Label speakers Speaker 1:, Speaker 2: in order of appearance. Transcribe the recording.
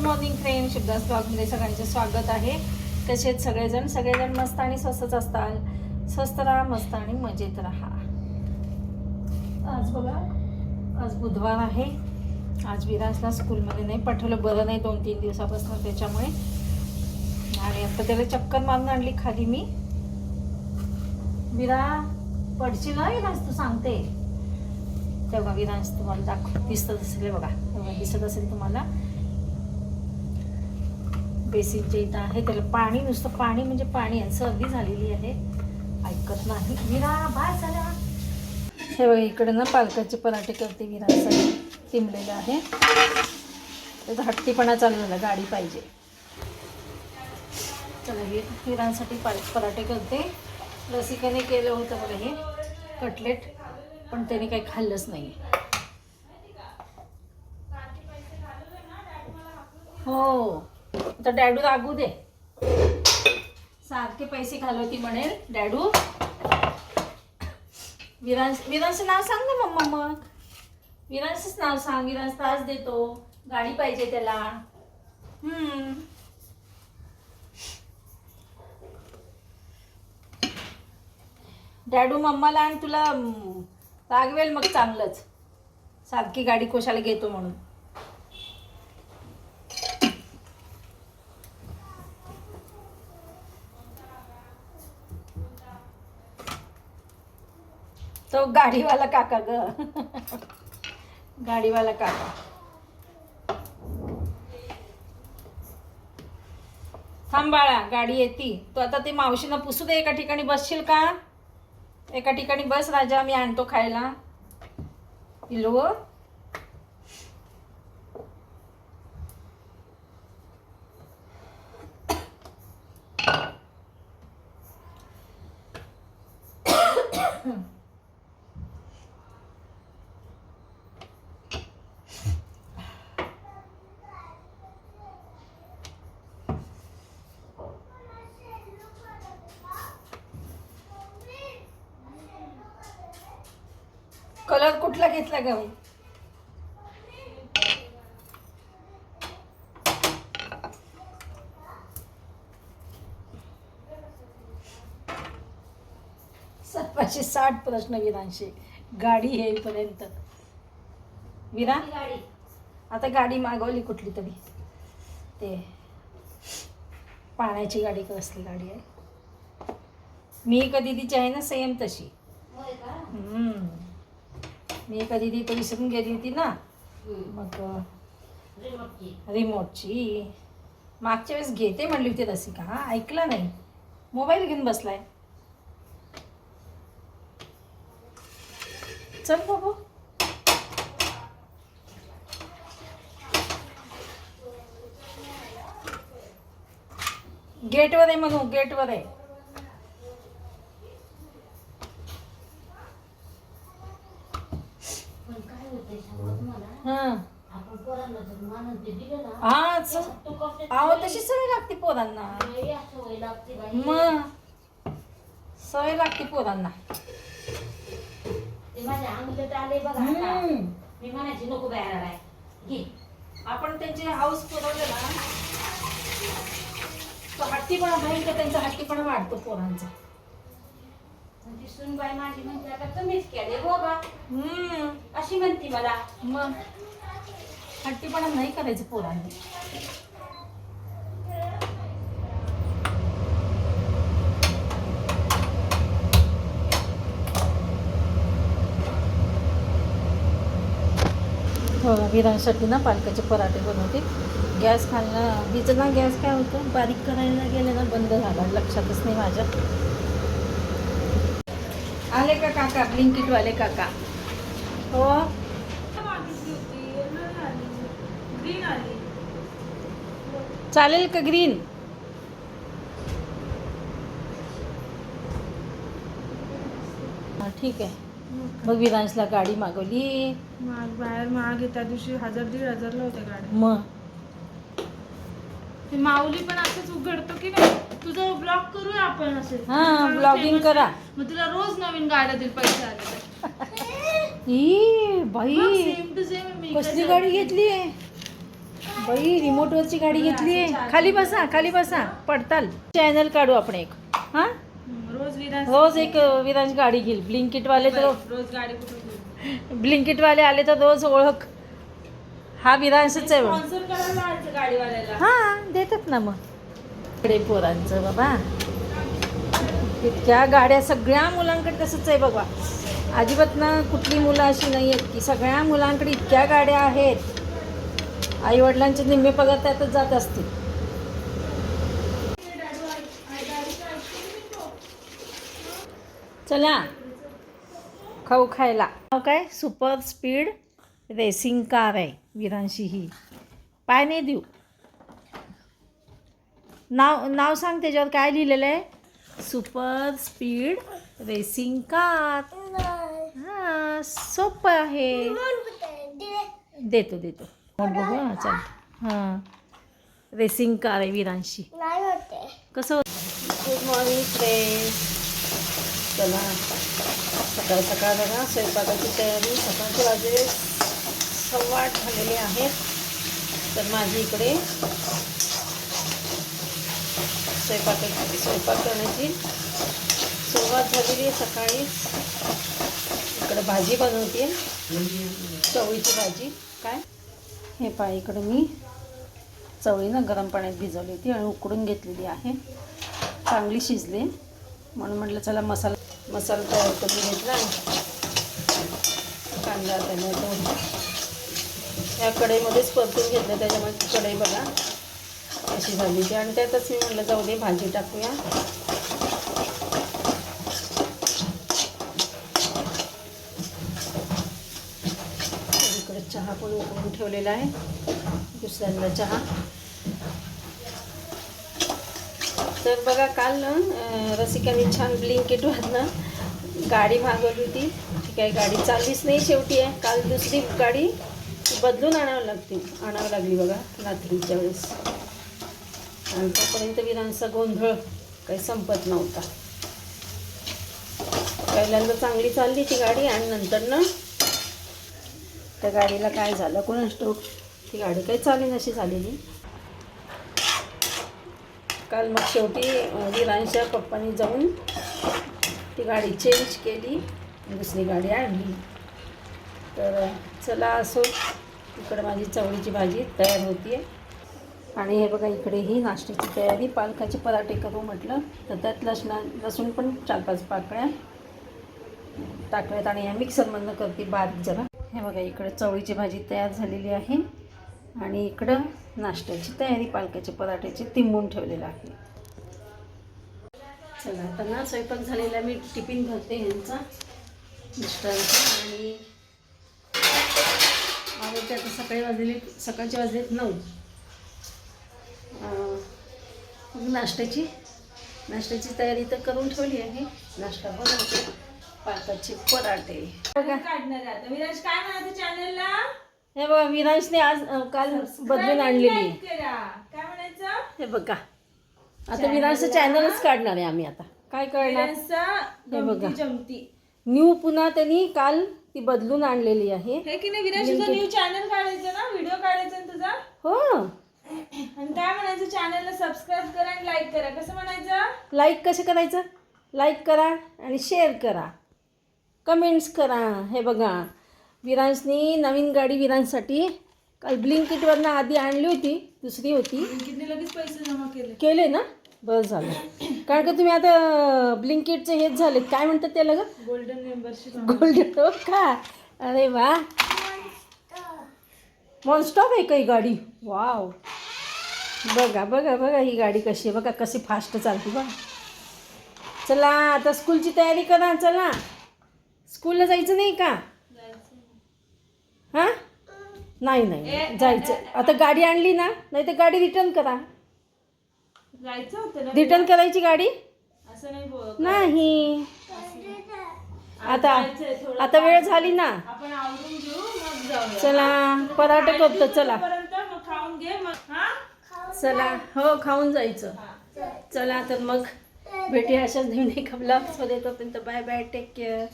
Speaker 1: Morning friend, शुभदास ब्लॉगमध्ये सगळ्यांचे स्वागत आहे. कसे आहेत सगळेजण मस्त आणि स्वस्तच असतात. स्वस्त राहा, मस्त आणि मजेत राहा. आज बघा, आज बुधवार आहे. आज विराजला स्कूलमध्ये नाही पाठवलं, बरं नाही 2-3 दिवसापासून, त्याच्यामुळे. आणि आता त्याला चक्कर मारून आणली खाली मी. विरा पडशील ना विराज, तू सांगते तेव्हा. विराज तुम्हाला दिसत असेल बघा, दिसत असेल तुम्हाला. बेसिनच्या इथं आहे, त्याला पाणी, नुसतं पाणी म्हणजे पाणी आहे. सर्दी झालेली आहे, ऐकत नाही. विरा बाहेर झाला. हे बघा, इकडे ना पालकाचे पराठे करते विरासाठी. तिंबलेलं आहे, त्याचा हट्टीपणा चालू झाला, गाडी पाहिजे. चला विरासाठी पालक पराठे करते. रसिकाने केलं होतं बघा हे कटलेट, पण त्याने काही खाल्लंच नाही. हो, तर डॅडू रागू दे, सारखे पैसे घालवती म्हणेल डॅडू. विरांचं नाव सांग ना मम्मा. मग विरांचंच नाव सांग. विरांच त्रास देतो, गाडी पाहिजे त्याला. डॅडू मम्माला आणि तुला रागवेल मग चांगलंच, सारखी गाडी कोशाला घेतो म्हणून. तो गाडीवाला काका ग, गाडीवाला काका. थांब बाळा, गाडी येती. तो आता ते मावशीनं पुसू दे. एका ठिकाणी बसशील का? एका ठिकाणी बस राजा, मी आणतो खायला. पिलो कलर कुठला घेतला ग? सर्वांचे 60 प्रश्न विरांशी गाडी येईपर्यंत. विरा आता गाडी मागवली कुठली तरी, ते पाण्याची गाडी कसली गाडी आहे. मी कधी तिची आहे ना सेम तशी. मी एका दिदी तर विसरून गेली होती ना, मग रिमोटची मागच्या वेळेस घेते म्हणली होती रसिका. हा ऐकला नाही, मोबाईल घेऊन बसलाय. चल बाबू, गेटवर आहे म्हणू, गेटवर आहे. हा, तशी सवय लागते पोरांना. मग सवय लागते पोरांना. आपण त्यांचे हाऊस पुरवले ना, तो हट्टीपणा भयंकर, त्यांचा हट्टीपणा वाढतो पोरांचा.
Speaker 2: सुनबाई माझी म्हणते आता कमीच केले बाबा, अशी म्हणते मला.
Speaker 1: मग हट्टीपणा नाही करायचं पोरांनी. विरांसाठी ना पालकाचे पराठे बनवते. गॅस खाल्ला तिचं ना, गॅस काय होतं, बारीक करायला गेलं ना बंद झाला, लक्षातच नाही माझ्या. आले का काका, ब्लिंकिटवाले काका? हो, चालेल का ग्रीन? हा ठीक आहे. मग विरांशला गाडी मागवली.
Speaker 3: बाहेर महाग, त्या दिवशी 1000-1500 होत्या गाड्या.
Speaker 1: मग
Speaker 3: ते माऊली पण असंच उघडतो की नाही. तुझं ब्लॉग करूया आपण असे.
Speaker 1: हा, ब्लॉगिंग करा.
Speaker 3: मग तुला रोज नवीन गाड्या देईल पैसे आले.
Speaker 1: ई बाई,
Speaker 3: सेम टू सेम.
Speaker 1: कसली गाडी घेतली आहे? बाई रिमोटवरची गाडी घेतली आहे. खाली बसा पडताल. चॅनल काढू आपण एक. हा रोज एक विराज गाडी घेईल. ब्लिंकिट वाले तर
Speaker 3: रोज गाडी कुठे
Speaker 1: ब्लिंकिट वाले आले तर रोज ओळख. हा विरांशच आहे बघ.
Speaker 3: स्पॉन्सर करायला लावायचं गाडीवाल्याला.
Speaker 1: हा देतात ना मग. इकडे पोरांचं बाबा इतक्या गाड्या सगळ्या मुलांकडे तसंच आहे बाबा. अजिबात ना कुठली मुलं अशी नाही आहेत की सगळ्या मुलांकडे इतक्या गाड्या आहेत. आई वडिलांचे निम्मे पगार त्यातच जात असतील. चला खाऊ खायला. नाव काय सुपर स्पीड रेसिंग कार आहे विरांशी ही. पाय नाही देऊ. नाव सांग त्याच्यावर काय लिहिलेलं आहे. Super speed racing car. हां सोपं आहे. देतो बघू. हां चल. हां रेसिंग कार आहे विरांशी. कसं गुड मॉर्निंग फ्रेंड्स. चला सकाळ सकाळ बघा स्वयंपाकाची तयारी. सकाळचे वाजे 8:15 झालेले आहेत. तर माझी इकडे स्वयंपाक करण्याची सुरुवात झालेली आहे सकाळीच. इकडे भाजी बनवते चवळीची भाजी. काय हे पाय इकडे मी चवळी ना गरम पाण्यात भिजवली होती आणि उकडून घेतलेली आहे. चांगली शिजली म्हणून म्हटलं चला मसाला तयार करून घेतला. कांदा टोमॅटो या कढईमध्येच परतून घेतलं. त्याच्यामुळे कढई बघा अशी झाली ती. आणि त्यातच मी म्हटलं जाऊ दे भाजी टाकूया. इकडे चहा पण उकळून ठेवलेला आहे. दुसऱ्यांदा चहा. तर बघा काल ना रसिकाने छान ब्लिंकिटवरनं गाडी मागवली होती. ठीक आहे गाडी चाललीच नाही शेवटी आहे. काल दुसरी गाडी बदलून आणावं लागली बघा रात्रीच्या वेळेस. आणि तोपर्यंत विरांचा गोंधळ काही संपत नव्हता. पहिल्यांदा चांगली चालली ती गाडी आणि नंतर ना त्या गाडीला काय झालं कोणास ठाऊक. ती गाडी काही चालेल अशी झालेली. काल मग शेवटी विरांच्या पप्पांनी जाऊन ती गाडी चेंज केली. दुसरी गाडी आणली. तर चला असो इकडे माझी चवळीची भाजी तयार होती आहे. आणि हे बघा इकडे ही नाश्त्याची तयारी. पालकाचे पराठे करू म्हटलं तर त्यात लसूण पण 4-5 पाकळ्या टाकल्यात आणि या मिक्सरमधनं करते बारीक जरा. हे बघा इकडे चवळीची भाजी तयार झालेली आहे. आणि इकडं नाश्त्याची तयारी पालकाचे पराठ्याचे तिंबून ठेवलेलं आहे. चला आता ना स्वयंपाक झालेला. मी टिफिन भरते यांचा मिस्टरांचा. आणि आवडते आता सकाळचे वाजलेत 9. नाश्त्याची तयारी तर करून ठेवली आहे. नाश्ता बनवते पालकाचे पराठे. बघा
Speaker 3: काढणार आहे आता. विराज काय म्हणायचं चॅनलला.
Speaker 1: हे बघा विरांशने काल बदलून आणलेली आहे.
Speaker 3: काय म्हणायचं.
Speaker 1: हे बघा आता विरांशचं चॅनलच काढणार आहे आम्ही. आता काय करणार. हे बघा
Speaker 3: जमती
Speaker 1: न्यू पुन्हा त्यांनी काल ती बदलून आणलेली आहे.
Speaker 3: हे की नाही विराज तुझं न्यू चॅनल काढायचं ना. व्हिडिओ काढायचा ना तुझा.
Speaker 1: हो
Speaker 3: आणि काय म्हणायचं चॅनलला सबस्क्राईब करा आणि लाईक करा. कसं म्हणायचं.
Speaker 1: लाईक कसं करायचं. लाईक करा आणि शेअर करा कमेंट्स करा. हे बघा विरांशनी नवीन गाडी विरांशसाठी काल ब्लिंकिटवरनं आधी आणली होती. दुसरी होती.
Speaker 3: किती लगेच पैसे जमा
Speaker 1: केले ना. बरं झालं. कारण का तुम्ही आता ब्लिंकिटचे हेच झाले काय म्हणतात त्याला ग.
Speaker 3: Golden membership.
Speaker 1: गोल्डन हो का. अरे वा मॉनस्टॉप आहे काही गाडी. वाव बघा ही गाडी कशी आहे बघा. कशी फास्ट चालते बघा. चला आता स्कूलची तयारी करा. चला स्कूलला जायचं नाही का. हां नाही जायचं. आता गाडी आणली ना नाही तर गाडी रिटर्न करा.
Speaker 3: जायचं होतं ना.
Speaker 1: रिटर्न करायची गाडी
Speaker 3: असं नाही बोल.
Speaker 1: नाही. आता वेळ झाली ना.
Speaker 3: आपण आवरून घेऊ मग जाऊया.
Speaker 1: चला पराठे करतो. चला
Speaker 3: मग खाऊन घे मग. हा
Speaker 1: चला हो खाऊन जायचं. चला तर मग भेटूया अशाच नवीन एका ब्लॉग्समध्ये. तोपर्यंत बाय बाय टेक केअर.